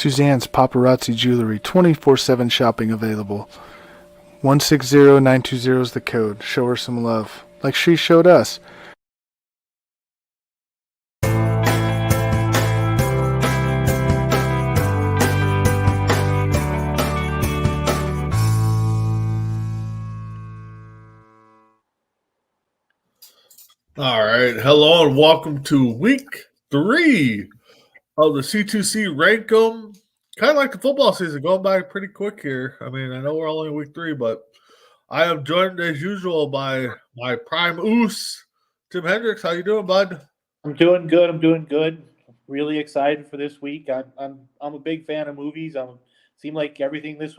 Suzanne's Paparazzi Jewelry, 24/7 shopping available. 160920 is the code. Show her some love, like she showed us. All right. Hello and welcome to week 3 of the C2C Rankem. Kind of like the football season, going by pretty quick here. I mean, I know we're only in week 3, but I am joined as usual by my prime oos, Tim Hendricks. How you doing, bud? I'm doing good. Really excited for this week. I'm a big fan of movies. Seemed like everything this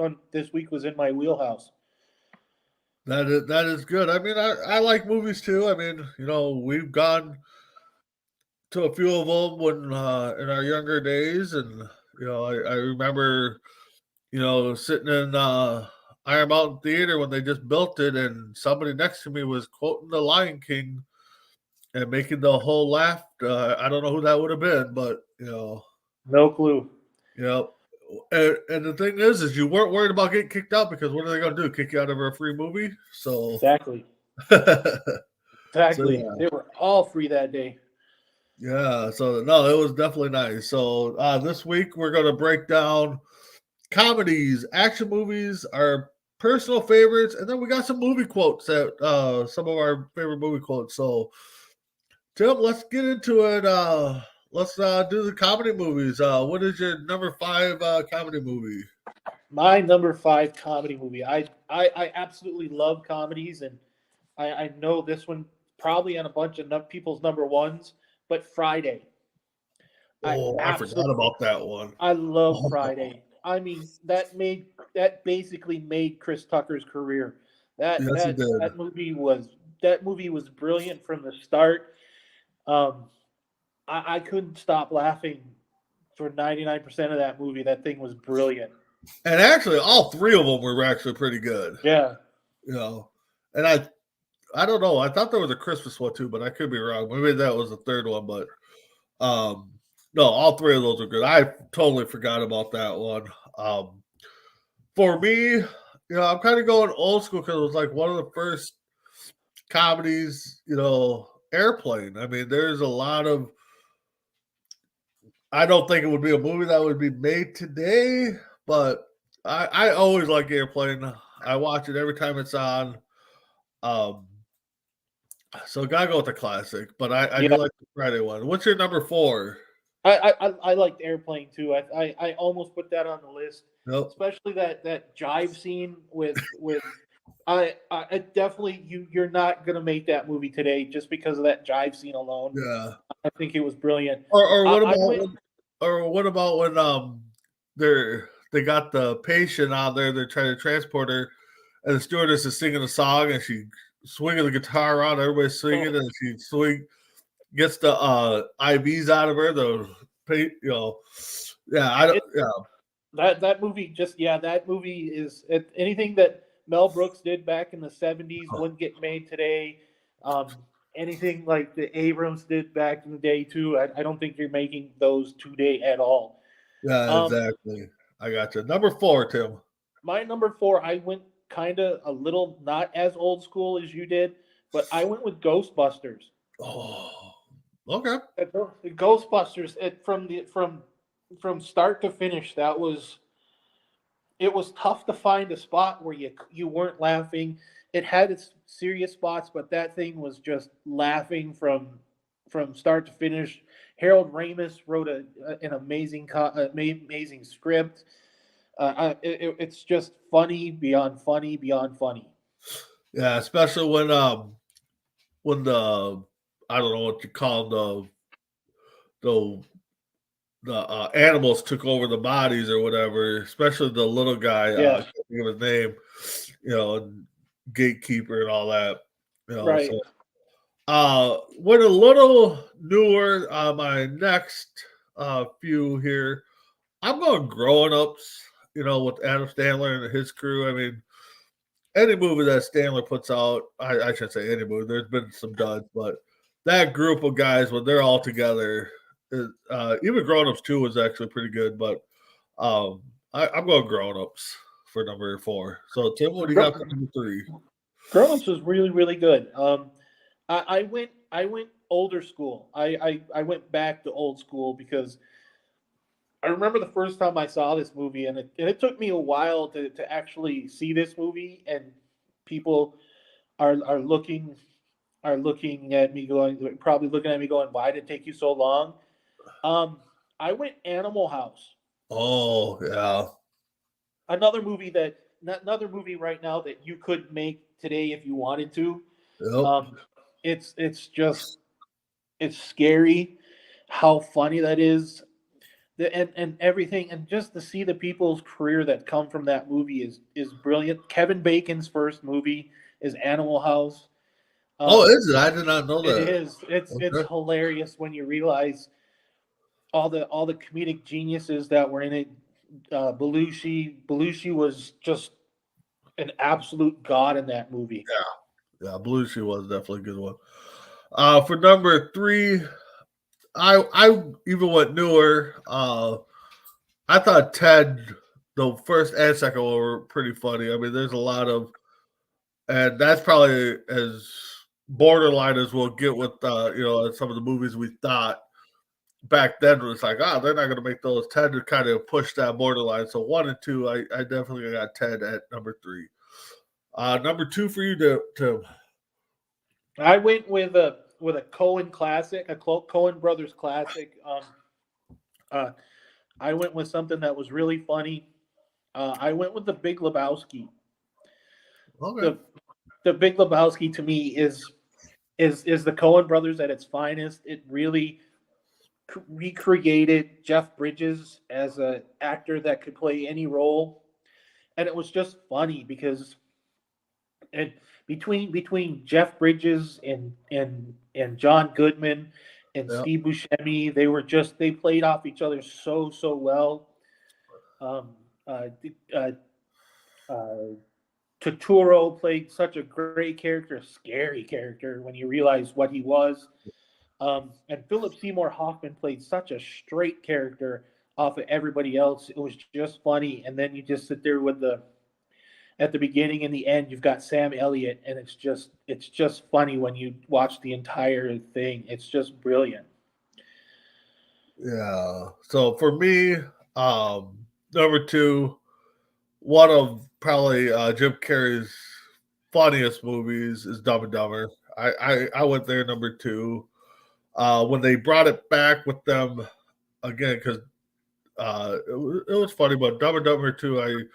week was in my wheelhouse. That is good. I mean, I like movies too. I mean, we've gone to a few of them when in our younger days, and I remember sitting in Iron Mountain Theater when they just built it, and somebody next to me was quoting The Lion King and making the whole laugh. I don't know who that would have been, but No clue. And the thing is you weren't worried about getting kicked out because what are they going to do? Kick you out of a free movie? So Exactly. So, yeah. They were all free that day. Yeah. So no, it was definitely nice. So this week we're going to break down comedies, action movies, our personal favorites, and then we got some movie quotes that some of our favorite movie quotes. So Tim, let's get into it. Let's do the comedy movies. What is your number 5 comedy movie? My number 5 comedy movie. I absolutely love comedies, and I know this one probably on a bunch of people's number ones, but Friday. I forgot about that one. I love Friday. I mean, that basically made Chris Tucker's career. That movie was brilliant from the start. I couldn't stop laughing for 99% of that movie. That thing was brilliant. And actually, all 3 of them were actually pretty good. Yeah. And I don't know. I thought there was a Christmas one too, but I could be wrong. Maybe that was the 3rd one, but no, all 3 of those are good. I totally forgot about that one. For me, I'm kind of going old school because it was like one of the first comedies, Airplane. I mean, there's a lot of. I don't think it would be a movie that would be made today, but I always like Airplane. I watch it every time it's on. So gotta go with the classic, but I do like the Friday one. What's your number 4? I liked Airplane too. I almost put that on the list. Nope. Especially that jive scene with I definitely you're not gonna make that movie today just because of that jive scene alone. Yeah. I think it was brilliant. Or what about when they got the patient out there, they're trying to transport her, and the stewardess is singing a song and she swinging the guitar around, everybody's swinging, and she gets the IVs out of her, That movie is anything that Mel Brooks did back in the 70s wouldn't get made today. Anything like the Abrams did back in the day too, I don't think you're making those today at all. Yeah, exactly. I got you. Number 4, Tim. My number 4, I went kind of a little not as old school as you did, but I went with Ghostbusters. Oh, okay. The Ghostbusters, from start to finish, it was tough to find a spot where you weren't laughing. It had its serious spots, but that thing was just laughing from start to finish. Harold Ramis wrote an amazing script. It's just funny beyond funny beyond funny. Yeah, especially when the I don't know what you call the animals took over the bodies or whatever, especially the little guy. I can't think of his name. And gatekeeper and all that. Right. So, went a little newer on my next few here. I'm going Grown Ups. With Adam Sandler and his crew. I mean, any movie that Sandler puts out, I shouldn't say any movie. There's been some duds, but that group of guys when they're all together, even Grown Ups 2 was actually pretty good. But I'm going Grown Ups for number 4. So Tim, what do you got for number 3? Grown Ups was really really good. I went older school. I went back to old school because I remember the first time I saw this movie, and it took me a while to actually see this movie, and people are looking at me going, probably looking at me going, why did it take you so long? I went Animal House. Oh yeah. Another movie right now that you could make today if you wanted to. Yep. Um, it's scary how funny that is. And everything, and just to see the people's career that come from that movie is brilliant. Kevin Bacon's first movie is Animal House. Oh, Um, is it? I did not know it that. is. It's Okay. hilarious when you realize all the comedic geniuses that were in it. Belushi was just an absolute god in that movie. Yeah, Belushi was definitely a good one. For number 3, I even went newer. I thought Ted, the first and second one, were pretty funny. I mean, there's a lot of, and that's probably as borderline as we'll get with some of the movies we thought back then. Was like, they're not going to make those. Ted to kind of push that borderline. So 1 and 2, I definitely got Ted at number 3. Number 2 for you to I went with a Cohen classic, a Cohen brothers classic. Uh, I went with something that was really funny. I went with the Big Lebowski. okay. The Big Lebowski to me is the Cohen brothers at its finest. It really recreated Jeff Bridges as an actor that could play any role, and it was just funny because and between Jeff Bridges and John Goodman and Yeah. Steve Buscemi, they played off each other so well. Um, uh, uh, uh, Totoro played such a great character, a scary character when you realize what he was. And Philip Seymour Hoffman played such a straight character off of everybody else. It was just funny, and then you just sit there with the at the beginning and the end. You've got Sam Elliott, and it's just funny when you watch the entire thing. It's just brilliant. Yeah. So for me, number 2, one of probably Jim Carrey's funniest movies is Dumb and Dumber. I went there number 2. When they brought it back with them again, because it was funny, but Dumb and Dumber 2,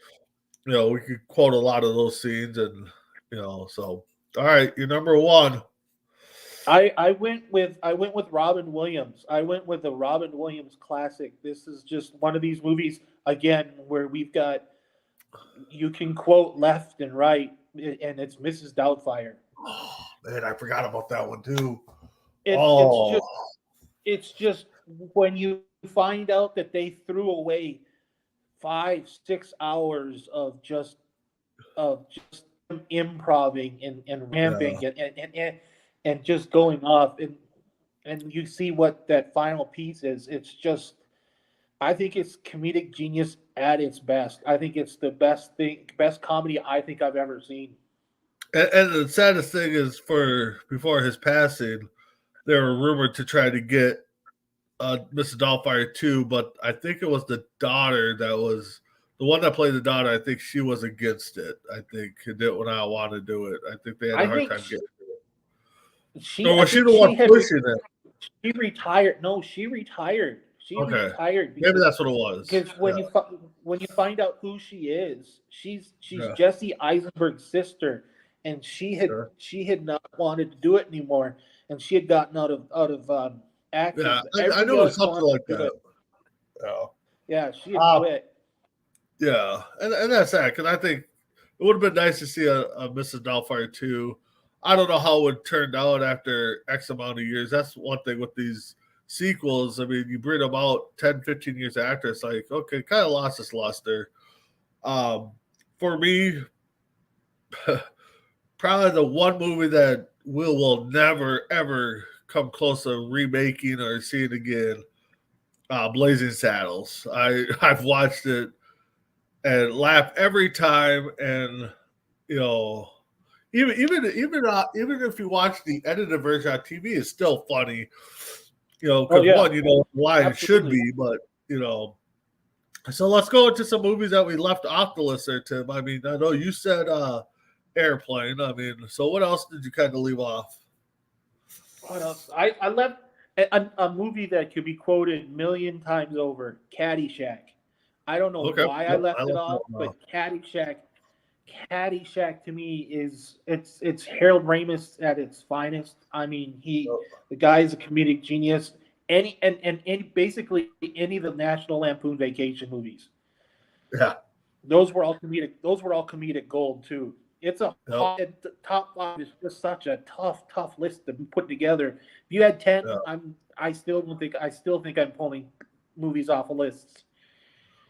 we could quote a lot of those scenes, and so all right, you're number 1. I went with Robin Williams. I went with the Robin Williams classic. This is just one of these movies again where we've got you can quote left and right, and it's Mrs. Doubtfire. Oh, man, I forgot about that one too. It's it's Oh, just it's just when you find out that they threw away 5 6 hours of just improving and yeah. ramping and just going off and you see what that final piece is. It's just I think it's comedic genius at its best. I think it's the best comedy I think I've ever seen. And the saddest thing is, before his passing, they were rumored to try to get Mrs. Doubtfire too, but I think it was the daughter that was the one that played the daughter. I think she was against it. I think it didn't want to do it. I think they had a I hard think time getting it. she Or I was she think the one she had pushing it? she retired. No, she retired. She Okay, retired maybe that's what it was. because Yeah, when you find out who she is, she's yeah, Jesse Eisenberg's sister, and sure. she had not wanted to do it anymore, and she had gotten out of Yeah. acting. I Everybody knew it was else something wanted like to do that. it. Yeah. Yeah, she had Uh, quit. yeah, and that's sad because I think it would have been nice to see a Mrs. Doubtfire too. I don't know how it would turn out after X amount of years. That's one thing with these sequels. I mean, you bring them out 10, 15 years after, it's like, okay, kind of lost its luster. Um, for me, probably the one movie that will never, ever come close to remaking or seeing again Blazing Saddles. I've watched it and laugh every time, and you know, even if you watch the edited version on TV, it's still funny. You know, Oh because yeah, one, you know why it should absolutely. be, but you know. So let's go into some movies that we left off the list there, Tim. I mean, I know you said Airplane. I mean, so what else did you kind of leave off? What else? I left a movie that could be quoted a million times over. Caddyshack. I don't know Okay, why I yep, I left it left that off, one but off. Caddyshack to me is it's Harold Ramis at its finest. I mean, the guy is a comedic genius. Any basically any of the National Lampoon Vacation movies. Yeah, Those were all comedic. Those were all comedic gold too. It's a yep, top five is just such a tough list to put together. If you had 10, yeah. I still think I'm pulling movies off of lists.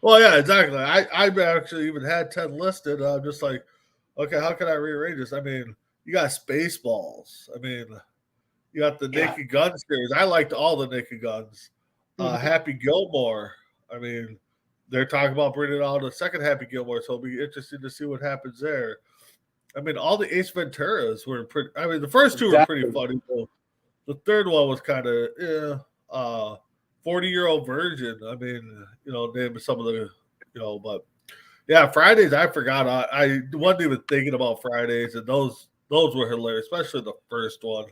Well, yeah, exactly. I've actually even had 10 listed. I'm just like, okay, how can I rearrange this? I mean, you got Spaceballs. I mean, you got the Yeah. Naked Gun series. I liked all the Naked Guns. Mhm. Happy Gilmore. I mean, they're talking about bringing out a second Happy Gilmore, so it'll be interesting to see what happens there. I mean, all the Ace Venturas were pretty. I mean, the first two were pretty Exactly. funny. Though. The third one was kind of, yeah. 40-year-old virgin. I mean, you know, name some of the, you know, but yeah, Fridays. I forgot. I wasn't even thinking about Fridays, and those were hilarious, especially the first one.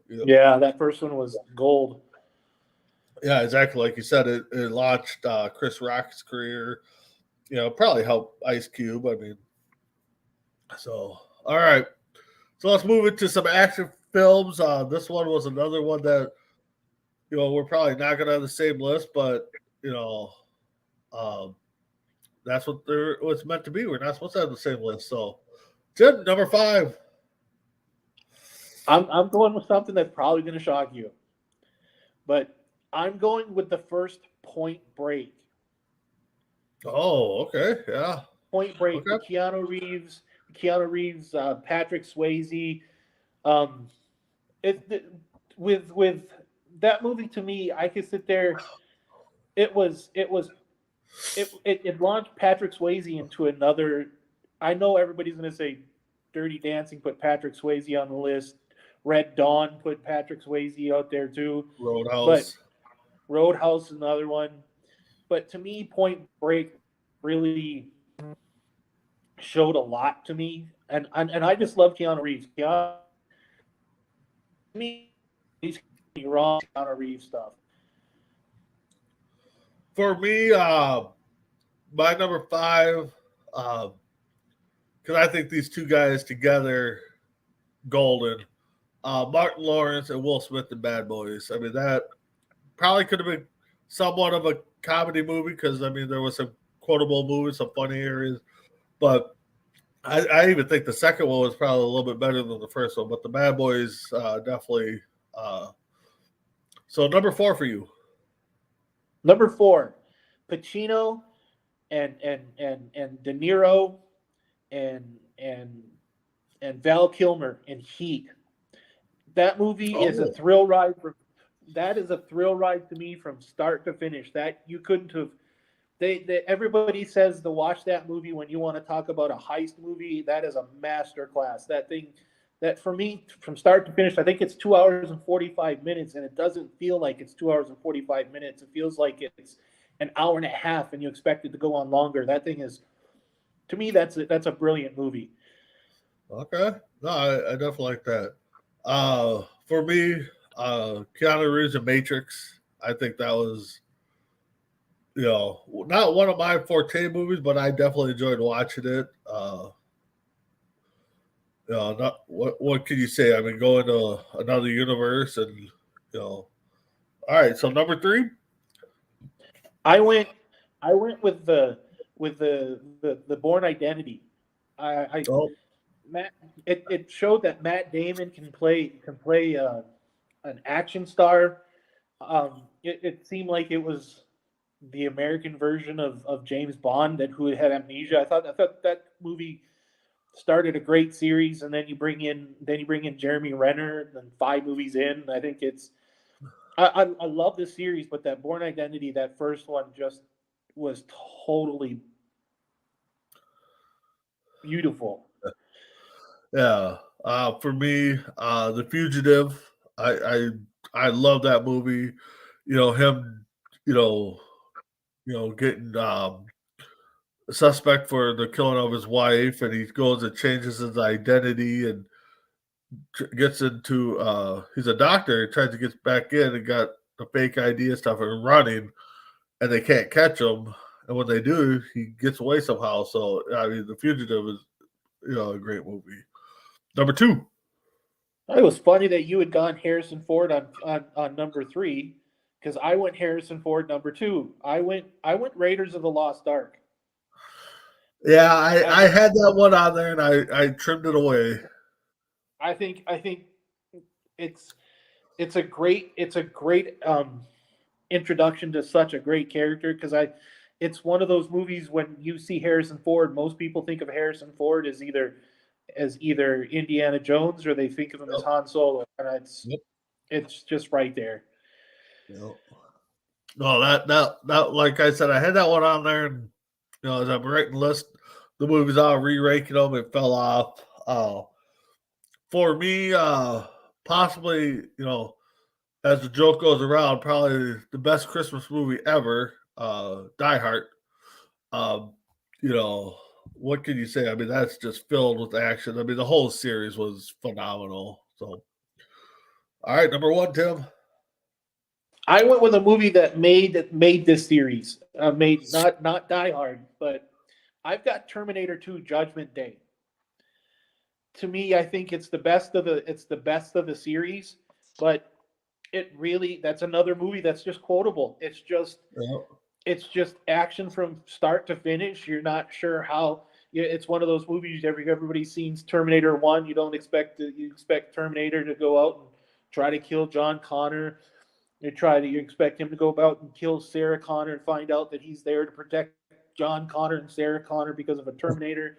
You know, Yeah, that first one was gold. yeah, exactly. Like you said, it launched Chris Rock's career. You know, probably helped Ice Cube. I mean, so all right. So let's move into some action films. This one was another one that you know we're probably not going to have the same list, but you know, um, that's what they're what's meant to be. We're not supposed to have the same list. So, Tim, number 5. I'm going with something that's probably going to shock you, but I'm going with the first Point Break. Oh, okay, yeah, Point Break, okay. Keanu Reeves, Patrick Swayze. Um, it with that movie to me, I could sit there. It launched Patrick Swayze into another. I know everybody's going to say Dirty Dancing put Patrick Swayze on the list. Red Dawn put Patrick Swayze out there too, but Roadhouse. Roadhouse is another one. But to me, Point Break really showed a lot to me, and I just love Keanu Reeves. Keanu, to me, he's wrong Keanu Reeves stuff. For me, my number 5, because I think these two guys together, golden. Martin Lawrence and Will Smith in Bad Boys. I mean, that probably could have been somewhat of a comedy movie because I mean there was some quotable movies, some funny areas, but I even think the second one was probably a little bit better than the first one. But the Bad Boys definitely. So number 4 for you. Number 4, Pacino and De Niro and and and Val Kilmer in Heat. That movie is a Oh, thrill ride. That is a thrill ride to me from start to finish. That you couldn't have. Everybody says to watch that movie when you want to talk about a heist movie. That is a masterclass. That thing, that for me from start to finish, I think it's 2 hours and 45 minutes, and it doesn't feel like it's 2 hours and 45 minutes. It feels like it's an hour and a half, and you expect it to go on longer. That thing is, to me, that's a brilliant movie. okay. No, I definitely like that. For me, Keanu Reeves and Matrix. I think that was you know, not one of my forte movies, but I definitely enjoyed watching it. Not what can you say? I mean, going to another universe, and you know. All right, so number 3. I went I went with the Born Identity. I Oh, Matt it showed that Matt Damon can play an action star. It seemed like it was the American version of James Bond that who had amnesia. I thought that movie started a great series, and then you bring in Jeremy Renner, and 5 movies in, I think I love this series, but that Born Identity, that first one, just was totally beautiful. Yeah. For me, The Fugitive. I I I love that movie. Him. You know. Getting a suspect for the killing of his wife, and he goes and changes his identity and gets into. He's a doctor. He tries to get back in and got the fake ID and stuff and running, and they can't catch him. And when they do, he gets away somehow. So I mean, The Fugitive is a great movie. Number two. It was funny that you had gone Harrison Ford on number three, because I went Harrison Ford number two. I went Raiders of the Lost Ark. Yeah, I I had that one on there and I trimmed it away. I think it's it's a great introduction to such a great character, because I it's one of those movies when you see Harrison Ford, most people think of Harrison Ford as either Indiana Jones, or they think of him as Yep, Han Solo, and it's yep, it's just right there. yep. No, that like I said, I had that one on there, and as I'm writing the list, the movies I was re-ranking them, it fell off. For me, possibly, as the joke goes around, probably the best Christmas movie ever, Die Hard. Um, you know, what can you say? I mean, that's just filled with action. I mean, the whole series was phenomenal. So, all right, number one, Tim. I went with a movie that made this series. Made not Die Hard, but I've got Terminator 2 Judgment Day. To me, I think it's the best of the series, but it really that's another movie that's just quotable. Yep. It's just action from start to finish. You're not sure how. Yeah, it's one of those movies. Everybody's seen Terminator 1. You expect Terminator to go out and try to kill John Connor. You expect him to go out and kill Sarah Connor and find out that he's there to protect John Connor and Sarah Connor because of a Terminator.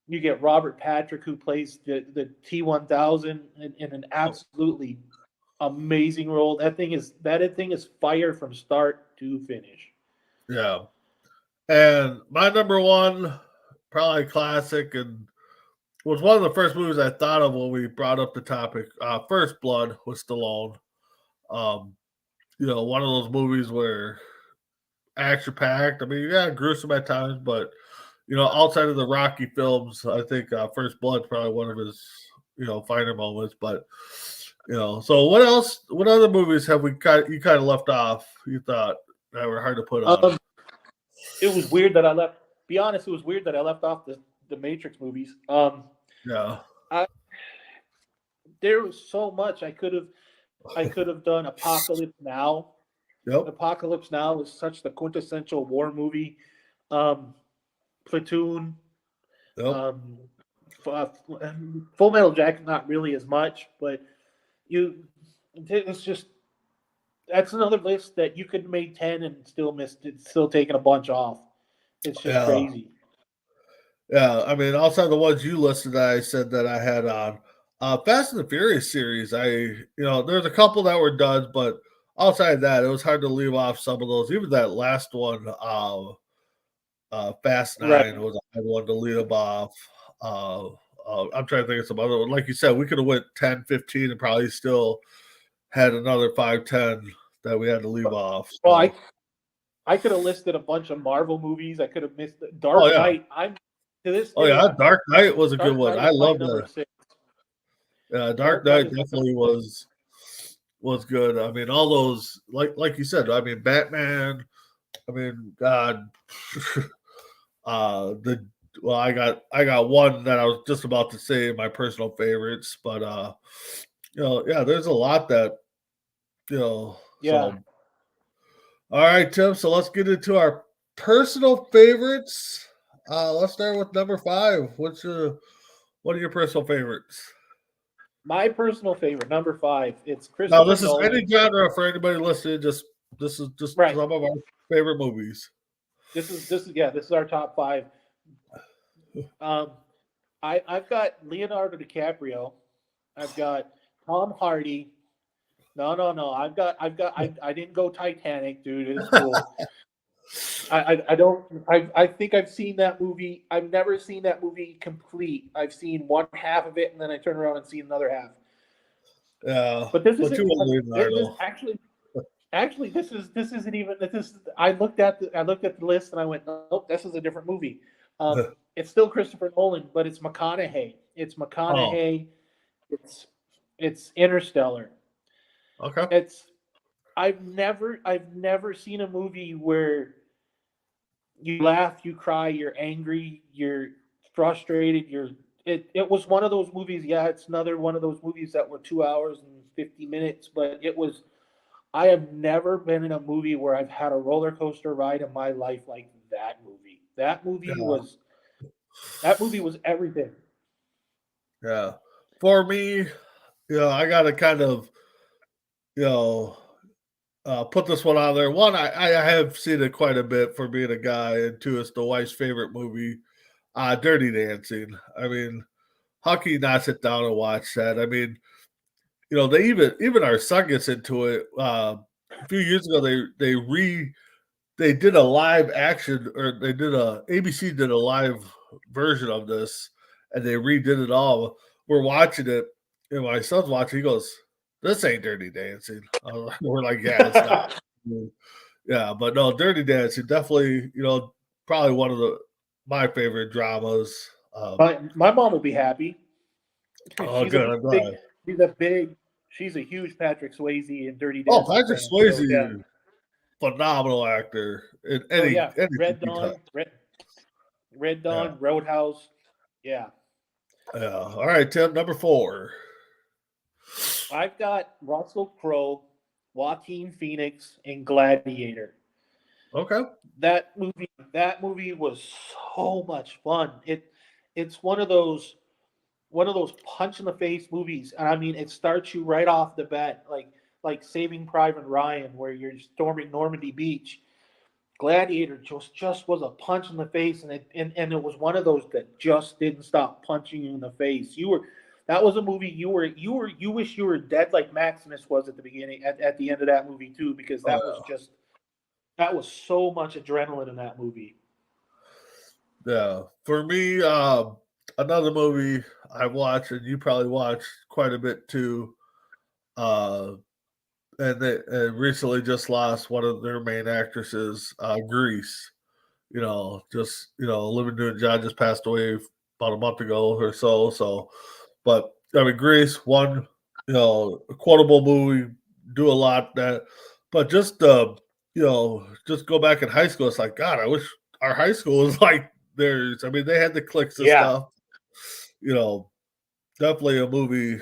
You get Robert Patrick, who plays the T-1000 in an absolutely amazing role. That thing is fire from start to finish. Yeah. And my number one, probably classic, and was one of the first movies I thought of when we brought up the topic. First Blood with Stallone. Um, one of those movies where action packed. I mean, yeah, gruesome at times, but outside of the Rocky films, I think First Blood's probably one of his finer moments. But so what else? What other movies have you kind of left off? You thought that were hard to put on? Um, it was weird that I left. Be honest, it was weird that I left off the Matrix movies. Yeah. I, there was so much I could have done. Apocalypse Now. Yep. Apocalypse Now is such the quintessential war movie. Um, Platoon. Yep. Um, Full Metal Jacket, not really as much, but you. It's just that's another list that you could have made 10 and still missed it, still taking a bunch off. It's just Yeah. crazy. Yeah, I mean, outside the ones you listed, I said that I had on Fast and the Furious series. There's a couple that were duds, but outside that, it was hard to leave off some of those. Even that last one, Fast Right. Nine, was a hard one to leave off. Uh, I'm trying to think of some other one. Like you said, we could have went 10, 15, and probably still had another 5, 10 that we had to leave off. Well, So, I could have listed a bunch of Marvel movies. I could have missed oh Dark yeah, Knight. I'm to this oh day. yeah, Dark Knight was a good Dark one. Knight I is my love number the six. Dark Dark Knight Knight is my number definitely six. was good. I mean, all those like you said. I mean, Batman. I mean, God. The well, I got one that I was just about to say my personal favorites, but yeah, there's a lot that Yeah. So, all right, Tim. So let's get into our personal favorites. Let's start with number five. What are your personal favorites? My personal favorite, number five, it's Now, Christopher this is any Nolan. genre for anybody listening. Just this is just Right. some of our favorite movies. This is our top five. Um, I've got Leonardo DiCaprio. I've got Tom Hardy. No. I didn't go Titanic, dude. It's cool. I don't. I think I've seen that movie. I've never seen that movie complete. I've seen one half of it, and then I turn around and see another half. Yeah, But this but isn't. you will, This Leonardo. actually this isn't even this. I looked at the list and I went, nope, this is a different movie. It's still Christopher Nolan, but it's McConaughey. It's Oh, McConaughey. It's Interstellar. okay. It's I've never seen a movie where you laugh, you cry, you're angry, you're frustrated, it was one of those movies, yeah, it's another one of those movies that were 2 hours and 50 minutes, but it was I have never been in a movie where I've had a roller coaster ride in my life like that movie. Yeah, That movie was everything. yeah. For me, I got to kind of, you know, put this one on there. One, I have seen it quite a bit for being a guy, and two, it's the wife's favorite movie, Dirty Dancing. I mean, how can you not sit down and watch that? I mean, they even our son gets into it. A few years ago, they did a live action, or they did a ABC did a live version of this, and they redid it all. We're watching it, and my son's watching. He goes, "This ain't Dirty Dancing." We're like, "Yeah, it's not." Yeah, but no, Dirty Dancing definitely. Probably one of my favorite dramas. My mom will be happy. Oh, She's good. a I'm big glad. she's a big she's a huge Patrick Swayze and Dirty Oh, Dancing Patrick fan. So yeah. Swayze, phenomenal actor in So yeah, anything he touched. Red Yeah, Dawn, Roadhouse. Yeah. yeah. All right, Tim, number 4. I've got Russell Crowe, Joaquin Phoenix, and Gladiator. Okay. That movie was so much fun. It's one of those punch in the face movies, and I mean it starts you right off the bat, like Saving Private Ryan, where you're storming Normandy Beach. Gladiator just was a punch in the face, and it was one of those that just didn't stop punching you in the face. That was a movie you wish you were dead like Maximus was at the beginning at the end of that movie too, because Oh, that was so much adrenaline in that movie. yeah. For me, another movie I watched, and you probably watched quite a bit too. Uh, and they recently just lost one of their main actresses, Grease. Olivia Newton-John just passed away about a month ago or so. So, but I mean, Grease, one, a quotable movie, do a lot that, but just go back in high school. It's like, God, I wish our high school was like theirs. I mean, they had the clicks and Yeah. stuff. You know, Definitely a movie.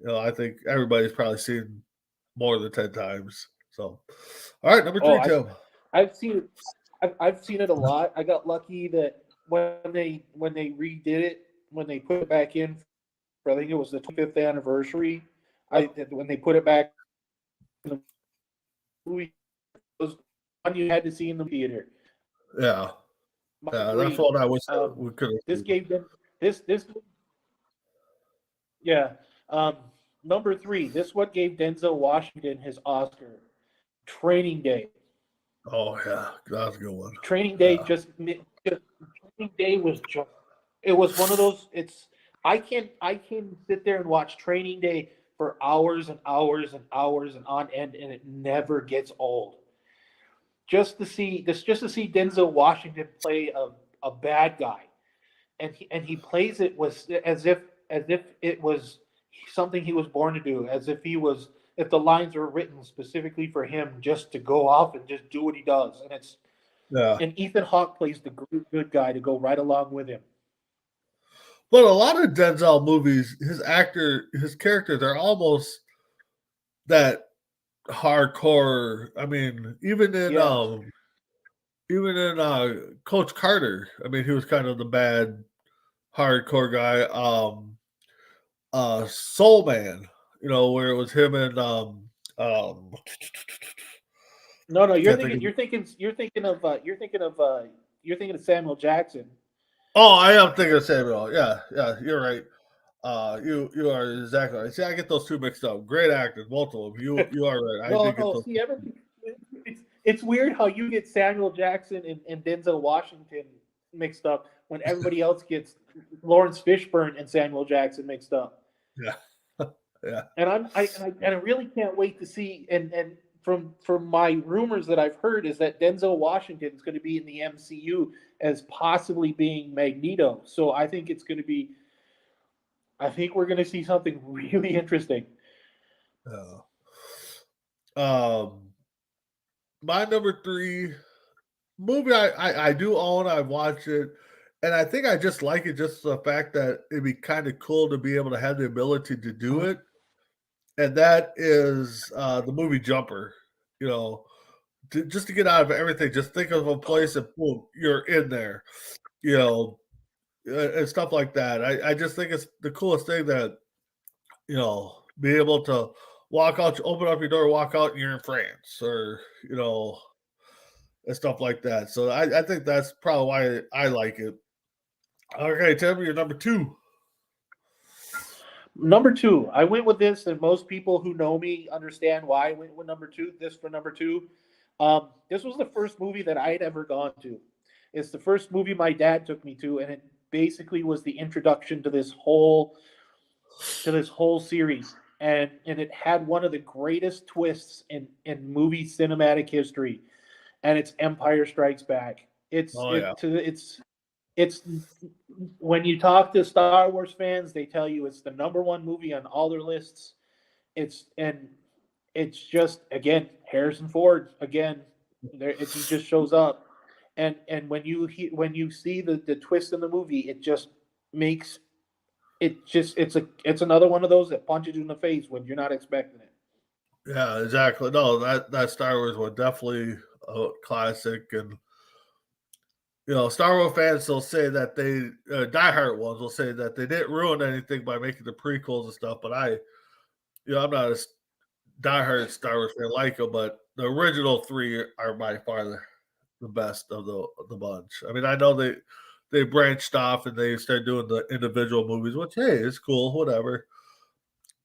I think everybody's probably seen more than 10 times. So, all right, number Oh, 3, Tim. I've seen it. I've seen it a lot. I got lucky that when they redid it, when they put it back in for, I think it was the 25th anniversary. When they put it back in the movie, it was one you had to see in the theater. Yeah, Number yeah, that's three, what I wish um, we could have this seen. gave them this yeah. Um, Number three, this what gave Denzel Washington his Oscar. Training Day. Oh yeah, that's a good one. Training Day Yeah, just Training Day was just it was one of those. It's I can sit there and watch Training Day for hours and hours and hours and on end, and it never gets old. Just to see Denzel Washington play a bad guy, and he plays it was as if it was something he was born to do, as if he was if the lines were written specifically for him just to go off and just do what he does, yeah. and Ethan Hawke plays the good guy to go right along with him. But a lot of Denzel movies, his characters are almost that hardcore. I mean, Yeah. even in Coach Carter. I mean, he was kind of the bad hardcore guy. Soul Man. Where it was him and um, No, no, can't think of. you're thinking of Samuel Jackson. Oh, I am thinking of Samuel. Yeah, yeah, you're right. You are exactly right. See, I get those two mixed up. Great actors, both of them. You are right. I No, did get no. those. See, it's weird how you get Samuel Jackson and Denzel Washington mixed up when everybody else gets Lawrence Fishburne and Samuel Jackson mixed up. Yeah, yeah. I really can't wait to see and from my rumors that I've heard is that Denzel Washington is going to be in the MCU as possibly being Magneto. So I think it's going to be. I think we're going to see something really interesting. Uh, um, my number three movie I do own. I've watched it, and I think I just like it just the fact that it'd be kind of cool to be able to have the ability to do it, and that is the movie Jumper. You know, just to get out of everything, just think of a place and boom, you're in there. You know, and stuff like that. I just think it's the coolest thing that be able to walk out, open up your door, walk out, and you're in France, or and stuff like that. So I think that's probably why I like it. Okay, tell me your number two. Number two, I went with this, and most people who know me understand why I went with number two. This for number two. This was the first movie that I had ever gone to. It's the first movie my dad took me to, and it basically was the introduction to this whole series. And it had one of the greatest twists in movie cinematic history, and it's Empire Strikes Back. Oh yeah, It's when you talk to Star Wars fans, they tell you it's the number one movie on all their lists. It's just again Harrison Ford again. He just shows up, and when you see the twist in the movie, it just makes it's another one of those that punches you in the face when you're not expecting it. yeah, exactly. No, that Star Wars was definitely a classic, and Star Wars fans will say that they diehard ones will say that they didn't ruin anything by making the prequels and stuff. But I'm not a diehard Star Wars fan like them, but the original three are by far the best of the bunch. I mean, I know they branched off and they started doing the individual movies, which hey, it's cool, whatever.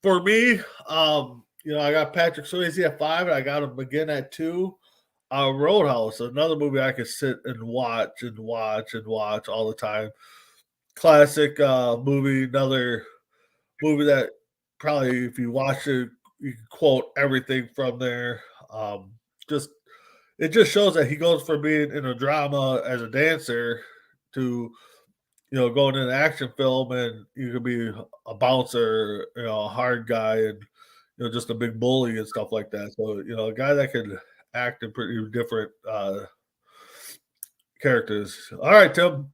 For me, I got Patrick Swayze at 5, and I got him again at 2. Roadhouse, another movie I could sit and watch and watch and watch all the time. Classic movie, another movie that probably if you watch it, you can quote everything from there. Just it just shows that he goes from being in a drama as a dancer to going in an action film, and you could be a bouncer, a hard guy, and just a big bully and stuff like that. So a guy that could act in pretty different characters. All right, Tim,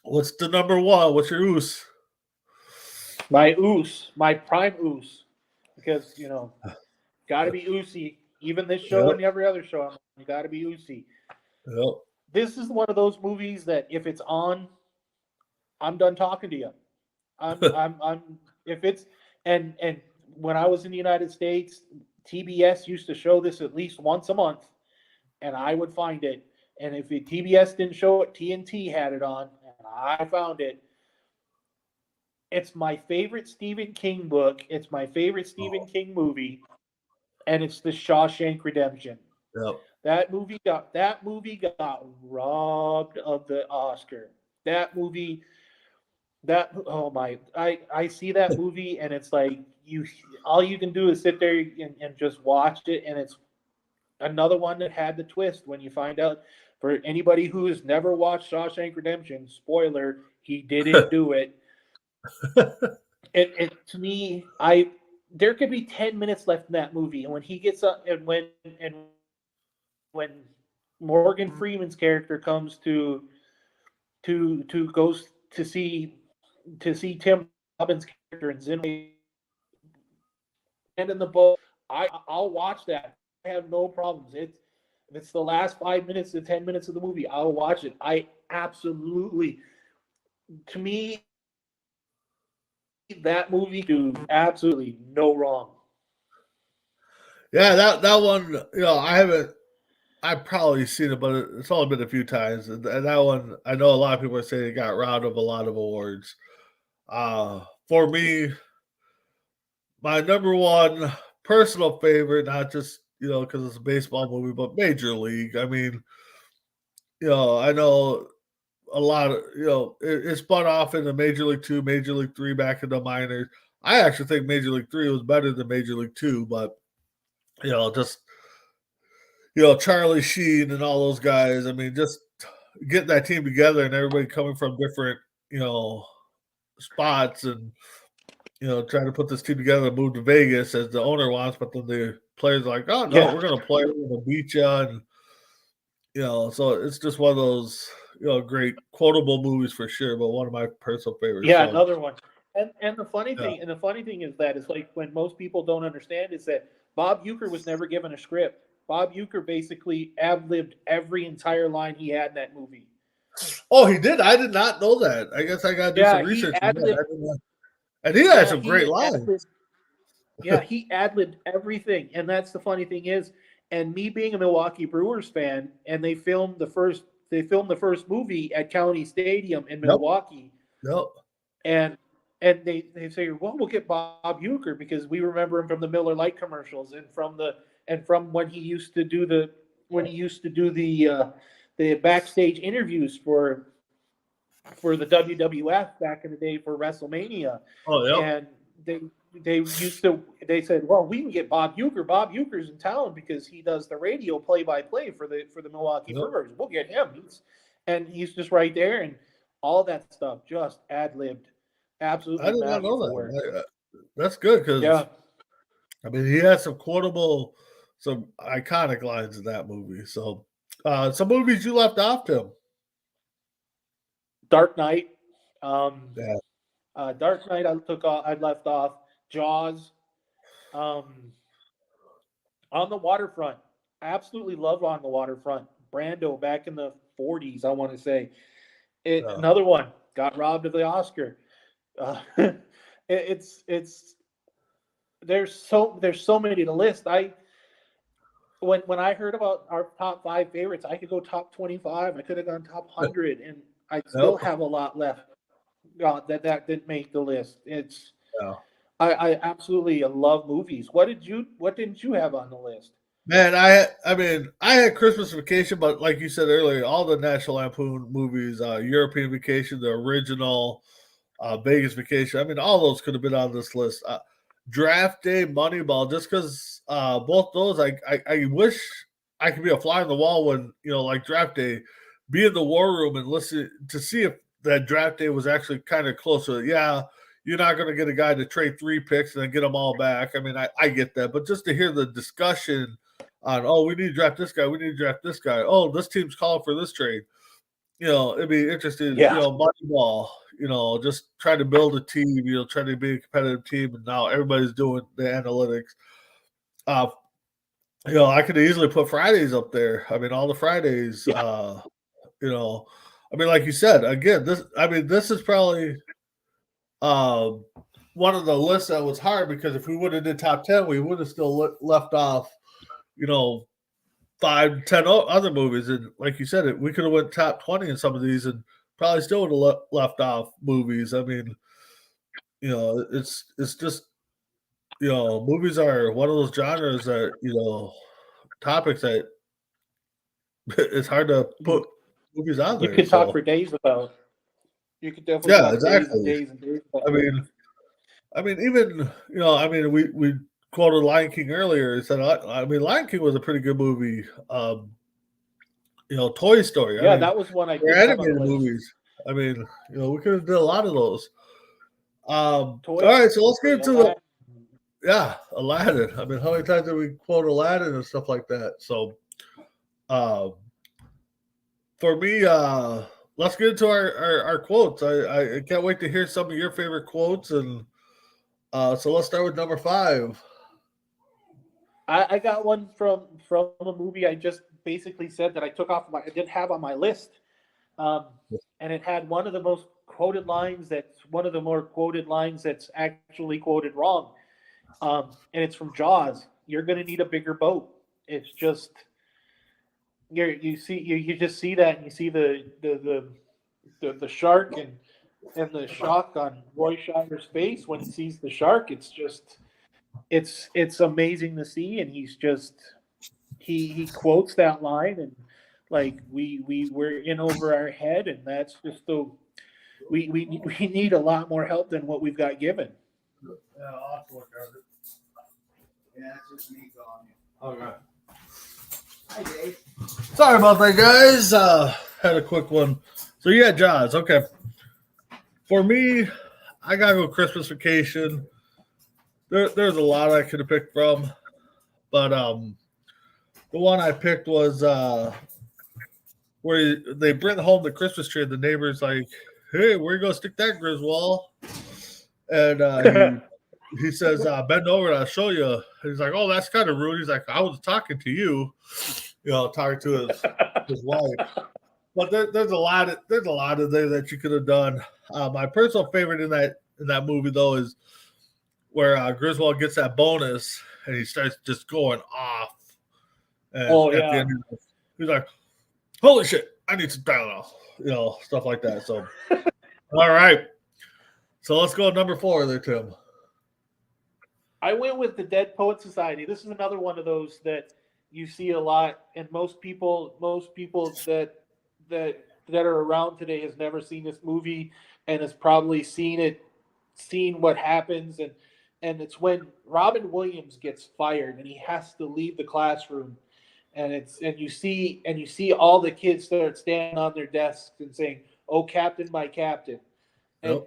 what's the number one? What's your oos? My prime oos, because got to be oosy. Even this show Yep, and every other show, you got to be oosy. yep. This is one of those movies that if it's on, I'm done talking to you. I'm if it's and when I was in the United States, TBS used to show this at least once a month, and I would find it. And if TBS didn't show it, TNT had it on, and I found it. It's my favorite Stephen King book. It's my favorite Stephen Oh, King movie, and it's The Shawshank Redemption. yep. That movie got robbed of the Oscar. That movie that oh my I see that movie and it's like you all you can do is sit there and just watch it, and it's another one that had the twist when you find out. For anybody who has never watched Shawshank Redemption, spoiler, he didn't do it. It to me, I there could be 10 minutes left in that movie, and when he gets up and when Morgan Freeman's character comes to goes to see Tim Robbins' character and Zinway and in the boat, I'll watch that. I have no problems. If it's the last 5 minutes to 10 minutes of the movie, I'll watch it. I absolutely, to me, that movie do absolutely no wrong. Yeah, that one. I haven't. I've probably seen it, but it's only been a few times. And that one, I know a lot of people are saying it got robbed of a lot of awards. for me, my number one personal favorite, not just because it's a baseball movie, but Major League. I mean, I know a lot of it spun off into Major League Two, Major League Three, back in the minors. I actually think Major League Three was better than Major League Two, but just Charlie Sheen and all those guys. I mean, just getting that team together and everybody coming from different spots and trying to put this team together and move to Vegas as the owner wants, but then the players are like, oh no, Yeah. we're gonna play, we're gonna beat you, and so it's just one of those great quotable movies for sure, but one of my personal favorites. Yeah, So, another one. And the funny yeah. thing is that it's like when most people don't understand is that Bob Uecker was never given a script. Bob Uecker basically ad-libbed every entire line he had in that movie. Oh, he did? I did not know that. I guess I gotta do some research on that. And he had some great lines. He ad-libbed everything. And that's the funny thing is, and me being a Milwaukee Brewers fan, and they filmed the first movie at County Stadium in Milwaukee. Yep. And they say, well, we'll get Bob Uecker because we remember him from the Miller Lite commercials and from when he used to do the backstage interviews for the WWF back in the day for WrestleMania. Oh yeah. And they said, well, we can get Bob Uecker. Bob Uecker's in town because he does the radio play-by-play for the Milwaukee Brewers. We'll get him. He's just right there, and all that stuff just ad-libbed. Absolutely. I did not know that. That's good because I mean he has some quotable, some iconic lines in that movie. So some movies you left off, Tim. Dark Knight. Dark Knight I left off. Jaws. On the Waterfront. I absolutely love On the Waterfront. Brando back in the 40s, I want to say. Another one got robbed of the Oscar. There's so many to list. When I heard about our top 5 favorites, I could go top 25. I could have gone top 100, and I still have a lot left that didn't make the list. I absolutely love movies. What didn't you have on the list? Man, I had Christmas Vacation, but like you said earlier, all the National Lampoon movies, European Vacation, the original, Vegas Vacation. I mean, all those could have been on this list. Draft Day, Moneyball, just because both those, I wish I could be a fly on the wall when like Draft Day, be in the war room and listen to see if that Draft Day was actually kind of closer. Yeah, you're not going to get a guy to trade 3 picks and then get them all back. I mean, I get that, but just to hear the discussion on, oh, we need to draft this guy, we need to draft this guy. Oh, this team's calling for this trade. It'd be interesting. Moneyball. Just trying to build a team. Trying to be a competitive team, and now everybody's doing the analytics. I could easily put Fridays up there. I mean, all the Fridays. I mean, like you said, again, this is probably one of the lists that was hard because if we would have did top 10, we would have still left off, 5, 10 other movies. And like you said, we could have went top 20 in some of these and probably still would have left off movies. I mean, it's just, movies are one of those genres that, topics that it's hard to put movies on there. You could talk for days about. You could definitely talk exactly. days and days about. I mean, even we quoted Lion King earlier. He said, Lion King was a pretty good movie. Toy Story. That was one I did have on the list. Movies. I mean, we could have did a lot of those. All right, so let's get into Aladdin. I mean, how many times did we quote Aladdin and stuff like that? So, for me, let's get into our quotes. I can't wait to hear some of your favorite quotes, and so let's start with number 5. I got one from a movie I just basically said that I didn't have on my list, and it had one of the most quoted lines. That's one of the more quoted lines that's actually quoted wrong, and it's from Jaws. You're going to need a bigger boat. It's just you just see that, and you see the shark, and and the shock on Roy Scheider's face when he sees the shark, it's amazing to see, and he quotes that line, and like we're in over our head, and that's just the we need a lot more help than what we've got given. Yeah, I'll have to look at it. Yeah, it's just me calling you. Okay. Hi, Dave. Sorry about that, guys. Had a quick one. So yeah, Jaws. Okay. For me, I gotta go Christmas Vacation. There's a lot I could have picked from, but the one I picked was where they bring home the Christmas tree. And the neighbor's like, "Hey, where you gonna stick that, Griswold?" And he says, "Bend over and I'll show you." And he's like, "Oh, that's kind of rude." He's like, "I was talking to you," talking to his wife. But there's a lot of there that you could have done. My personal favorite in that movie though is where Griswold gets that bonus and he starts just going off. And at the end, he's like, "Holy shit, I need some Tylenol," stuff like that. So, all right. So let's go number 4 there, Tim. I went with the Dead Poet Society. This is another one of those that you see a lot, and most people that are around today has never seen this movie and has probably seen what happens, and it's when Robin Williams gets fired and he has to leave the classroom, and you see all the kids start standing on their desks and saying, "Oh, Captain, my Captain," and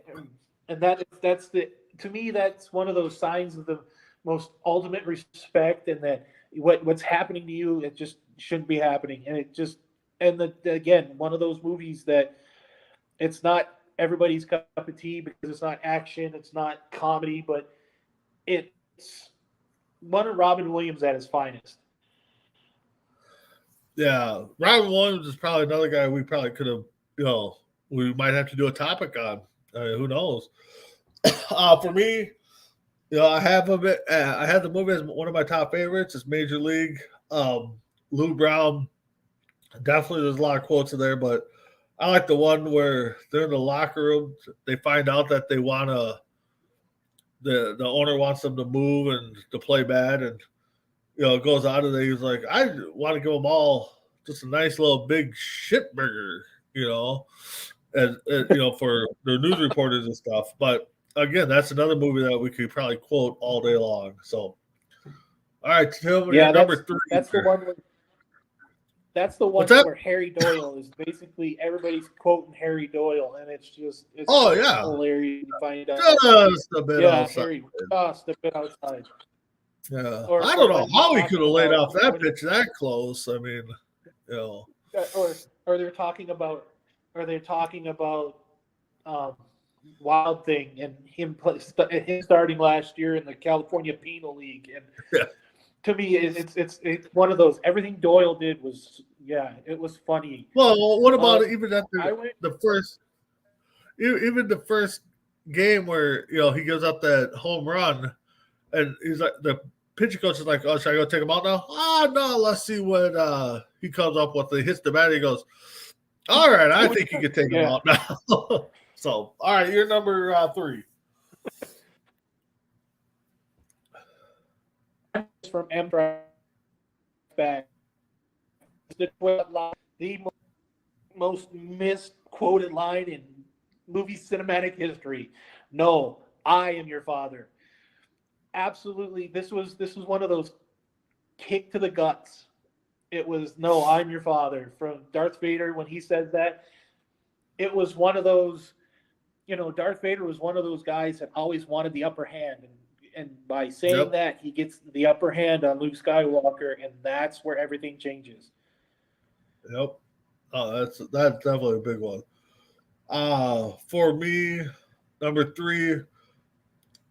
that's to me, that's one of those signs of the most ultimate respect, and that what's happening to you, it just shouldn't be happening. And again, one of those movies that it's not everybody's cup of tea because it's not action, it's not comedy, but it's one of Robin Williams at his finest. Yeah, Robin Williams is probably another guy we probably could have, we might have to do a topic on. Who knows? For me, I have I had the movie as one of my top favorites. It's Major League. Lou Brown. Definitely, there's a lot of quotes in there, but I like the one where they're in the locker room. They find out that they want to. The owner wants them to move and to play bad, and it goes out of there. He's like, "I want to give them all just a nice little big shit burger," and for the news reporters and stuff. But again, that's another movie that we could probably quote all day long. So, all right, Tim, number 3. That's the one. That's the one where Harry Doyle is basically everybody's quoting Harry Doyle, and it's hilarious to find out. Just a bit outside. Harry, just a bit outside. Yeah, I don't know how he could have laid off that pitch that close. I mean, Or they're talking about, Wild Thing and him starting last year in the California Penal League, and to me, it's one of those. Everything Doyle did was it was funny. Well, what about even after the first game where he gives up that home run, and he's like the pitcher coach is like, "Oh, should I go take him out now?" No, let's see what he comes up with. He hits the bat. He goes, "All right, I think you can take him out now." So, all right, you're number 3. From Amtrak back, the most misquoted line in movie cinematic history. "No, I am your father." Absolutely, this was one of those kick to the guts. It was, "No, I'm your father," from Darth Vader when he says that. It was one of those, Darth Vader was one of those guys that always wanted the upper hand, and by saying that, he gets the upper hand on Luke Skywalker, and that's where everything changes. Yep. Oh, that's definitely a big one. For me, number 3,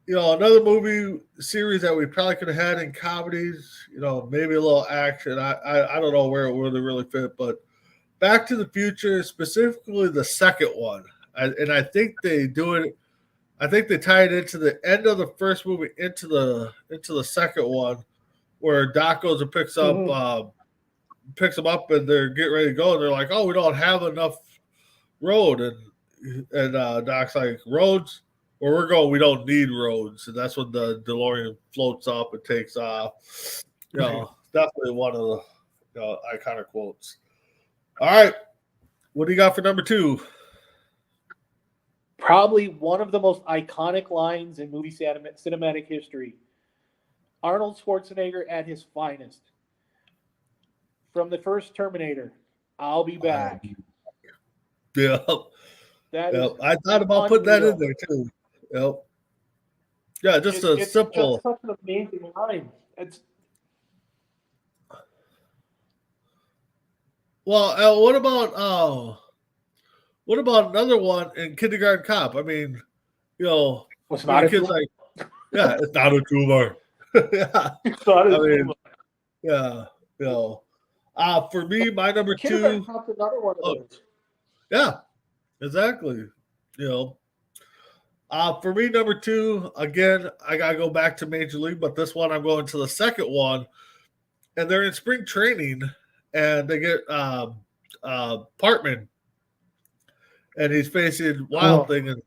another movie series that we probably could have had in comedies, maybe a little action. I don't know where it would have really fit, but Back to the Future, specifically the second one. And I think they do it. I think they tie it into the end of the first movie into the second one, where Doc goes and picks them up, and they're getting ready to go, and they're like, "Oh, we don't have enough road," and Doc's like, roads, where we're going, we don't need roads. And that's when the DeLorean floats up and takes off. Definitely one of the iconic quotes. All right. What do you got for number 2? Probably one of the most iconic lines in movie cinematic history. Arnold Schwarzenegger at his finest. From the first Terminator, I'll be back. Yep. That is I thought about putting that in unreal. there too. Yep. Yeah, just It's simple. just such an amazing line. Well, what about another one in Kindergarten Cop? I mean, Was when not the a kid's tumor. like, yeah, it's not a tumor. Yeah, It's not a I mean, tumor. yeah, for me, my number Kindergarten 2. Cop's another one of Oh, those. yeah, exactly. For me, number 2, again, I gotta go back to Major League, but this one I'm going to the second one, and they're in spring training, and they get Partman, and he's facing Wild Thing, and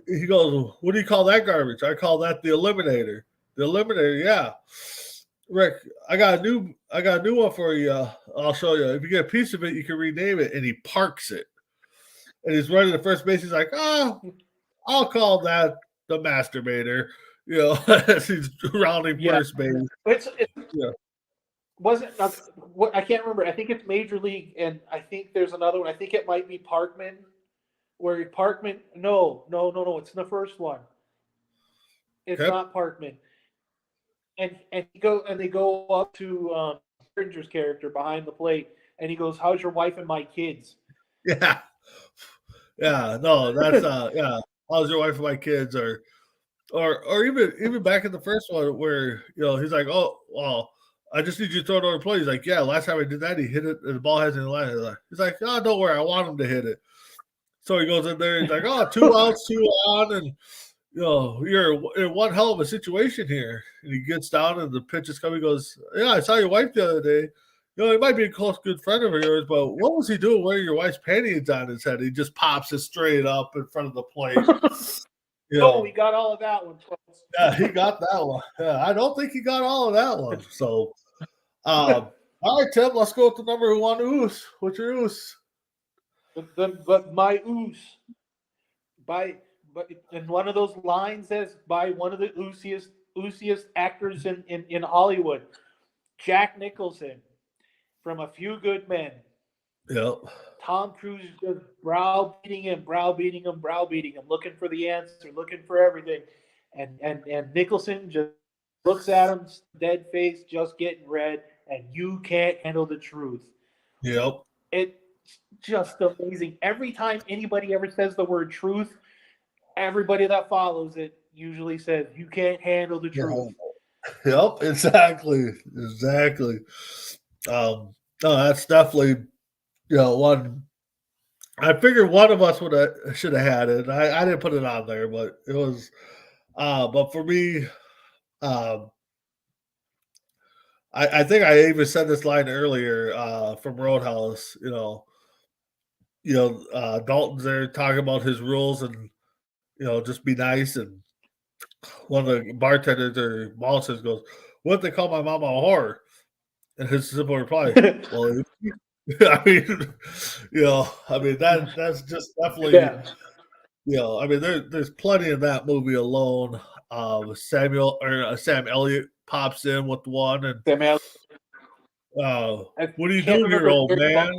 he goes, "What do you call that garbage?" I call that the Eliminator. The Eliminator, yeah. Rick, I got a new one for you. I'll show you. If you get a piece of it, you can rename it. And he parks it. And he's running to first base. He's like, I'll call that the masturbator. As he's rounding first base. It's Yeah. wasn't what I can't remember. I think it's Major League, and I think there's another one. I think it might be Parkman, where Parkman. No. It's the first one. It's not Parkman. And they go up to Stranger's character behind the plate, and he goes, "How's your wife and my kids?" Yeah. Yeah. No, that's yeah. How's your wife and my kids? Or even back in the first one where he's like, "Oh, well, I just need you to throw it over the plate." He's like, "Yeah, last time I did that, he hit it and the ball hasn't landed." He's like, "Oh, don't worry, I want him to hit it." So he goes in there, he's like, "Oh, 2 outs, 2 on, and you're in one hell of a situation here." And he gets down and the pitch is coming. He goes, "Yeah, I saw your wife the other day. He might be a close good friend of yours, but what was he doing wearing your wife's panties on his head?" He just pops it straight up in front of the plate. Oh, we got all of that one. Yeah, he got that one. Yeah, I don't think he got all of that one. So, all right, Tim, let's go with the number 1 oos. What's your oos? But my oos, and one of those lines says by one of the oosiest actors in Hollywood, Jack Nicholson, from A Few Good Men. Yep. Tom Cruise is just browbeating him, looking for the answer, looking for everything. And Nicholson just looks at him, dead face, just getting red, and you can't handle the truth. Yep. It's just amazing. Every time anybody ever says the word truth, everybody that follows it usually says, "You can't handle the truth." Yep, exactly. No, that's definitely one. I figured one of us should have had it. I didn't put it on there, but it was. But for me, I think I even said this line earlier from Roadhouse. Dalton's there talking about his rules and just be nice. And one of the bartenders or bosses goes, "What they call my mama a whore?" And his simple reply, "Well, I mean, that's just definitely, I mean, there's plenty of that movie alone. Sam Elliott pops in with one, and Sam Elliott. what are you doing here, old man?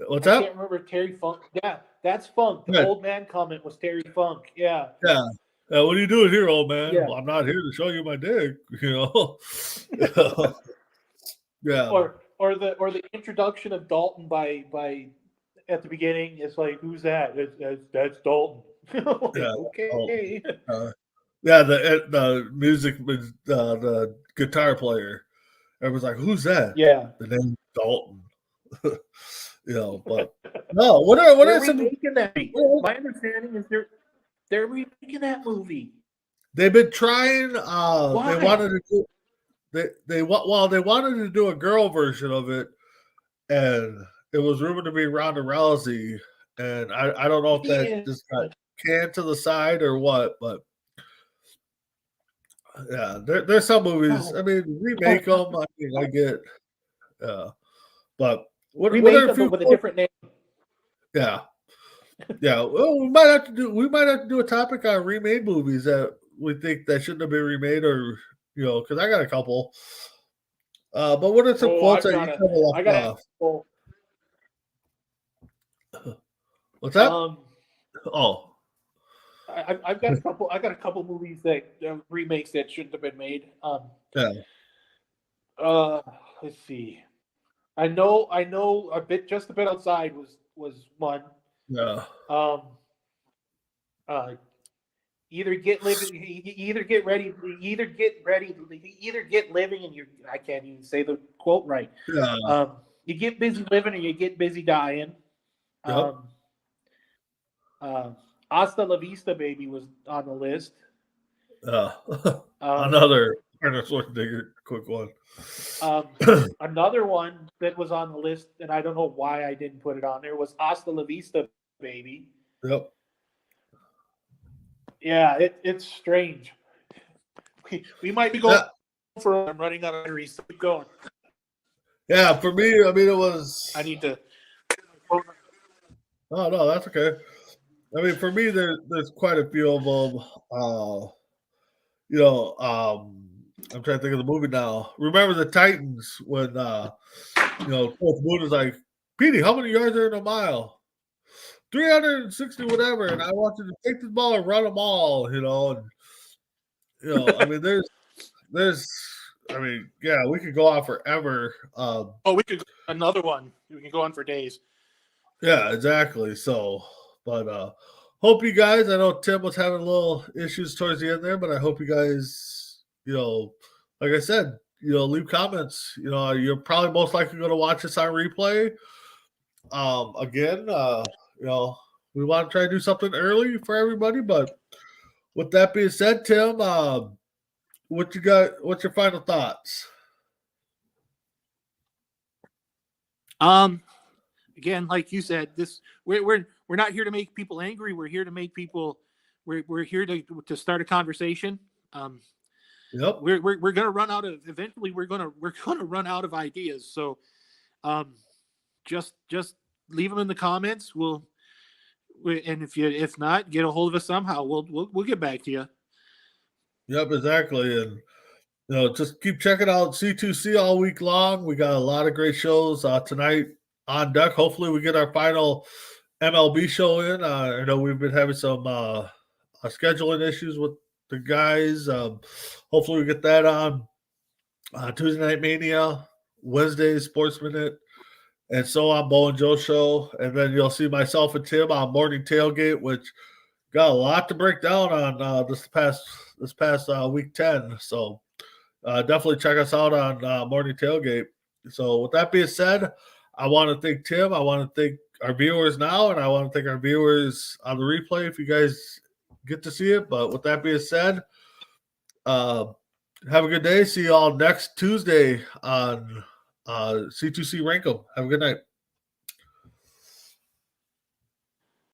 What's I up? can't remember Terry Funk. Yeah, that's Funk. The old man comment was Terry Funk. Yeah. Yeah. What are you doing here, old man? Yeah. Well, I'm not here to show you my dick. Yeah. Or the introduction of Dalton by at the beginning is like, "Who's that?" That's Dalton. Yeah. Okay. Yeah. The music, the guitar player. Everyone's like, "Who's that?" Yeah. The name Dalton. But no. What are some? Remaking that movie. My understanding is they're remaking that movie. They've been trying. Why? They wanted to do. They wanted to do a girl version of it, and it was rumored to be Ronda Rousey, and I don't know if that just got canned to the side or what, but yeah, there's some movies. I mean, remake them. I mean, I get, but what Remake are a them, few? but with a different name. Yeah, yeah. Well, we might have to do. We might have to do a topic on remade movies that we think that shouldn't have been remade, or because I got a couple. But what are some quotes that you kind of I left got off? What's that? Oh, I've got a couple. I got a couple movies that remakes that shouldn't have been made. yeah. Let's see. I know a bit. Just a bit outside was one. Yeah. Either get living, either get ready, either get living, and you. I can't even say the quote right. Yeah. You get busy living, or you get busy dying. Yep. Hasta la vista, baby was on the list. Another Arnold Schwarzenegger quick one. Another one that was on the list, and I don't know why I didn't put it on there, was Hasta la vista, baby. Yep. Yeah, it's strange. We might be going for. I'm running out of batteries. Keep going. Yeah, for me, I mean, it was. I need to. Oh no, that's okay. I mean, for me, there's quite a few of them. I'm trying to think of the movie now. Remember the Titans when Coach Boone is like, Petey, how many yards are in a mile? 360 whatever, and I want you to take this ball and run them all, and I mean I mean, yeah, we could go on forever. We could another one. We can go on for days. Yeah, exactly. So, but hope you guys. I know Tim was having a little issues towards the end there, but I hope you guys, like I said, leave comments. You're probably most likely going to watch this on replay. Again, we want to try to do something early for everybody, but with that being said, Tim, what you got? What's your final thoughts? Again, like you said, we're not here to make people angry. We're here to make people. We're here to start a conversation. Yep. We're gonna run out of. Eventually, we're gonna run out of ideas. So, just leave them in the comments. And if not, get a hold of us somehow. We'll get back to you. Yep, exactly. And just keep checking out C2C all week long. We got a lot of great shows tonight on deck. Hopefully, we get our final MLB show in. I know we've been having some scheduling issues with the guys. Hopefully, we get that on Tuesday Night Mania, Wednesday Sports Minute, and so on Bo and Joe show. And then you'll see myself and Tim on Morning Tailgate, which got a lot to break down on this past week 10. So definitely check us out on Morning Tailgate. So with that being said, I want to thank Tim. I want to thank our viewers now, and I want to thank our viewers on the replay if you guys get to see it. But with that being said, have a good day. See you all next Tuesday on C2C Rankem. Have a good night.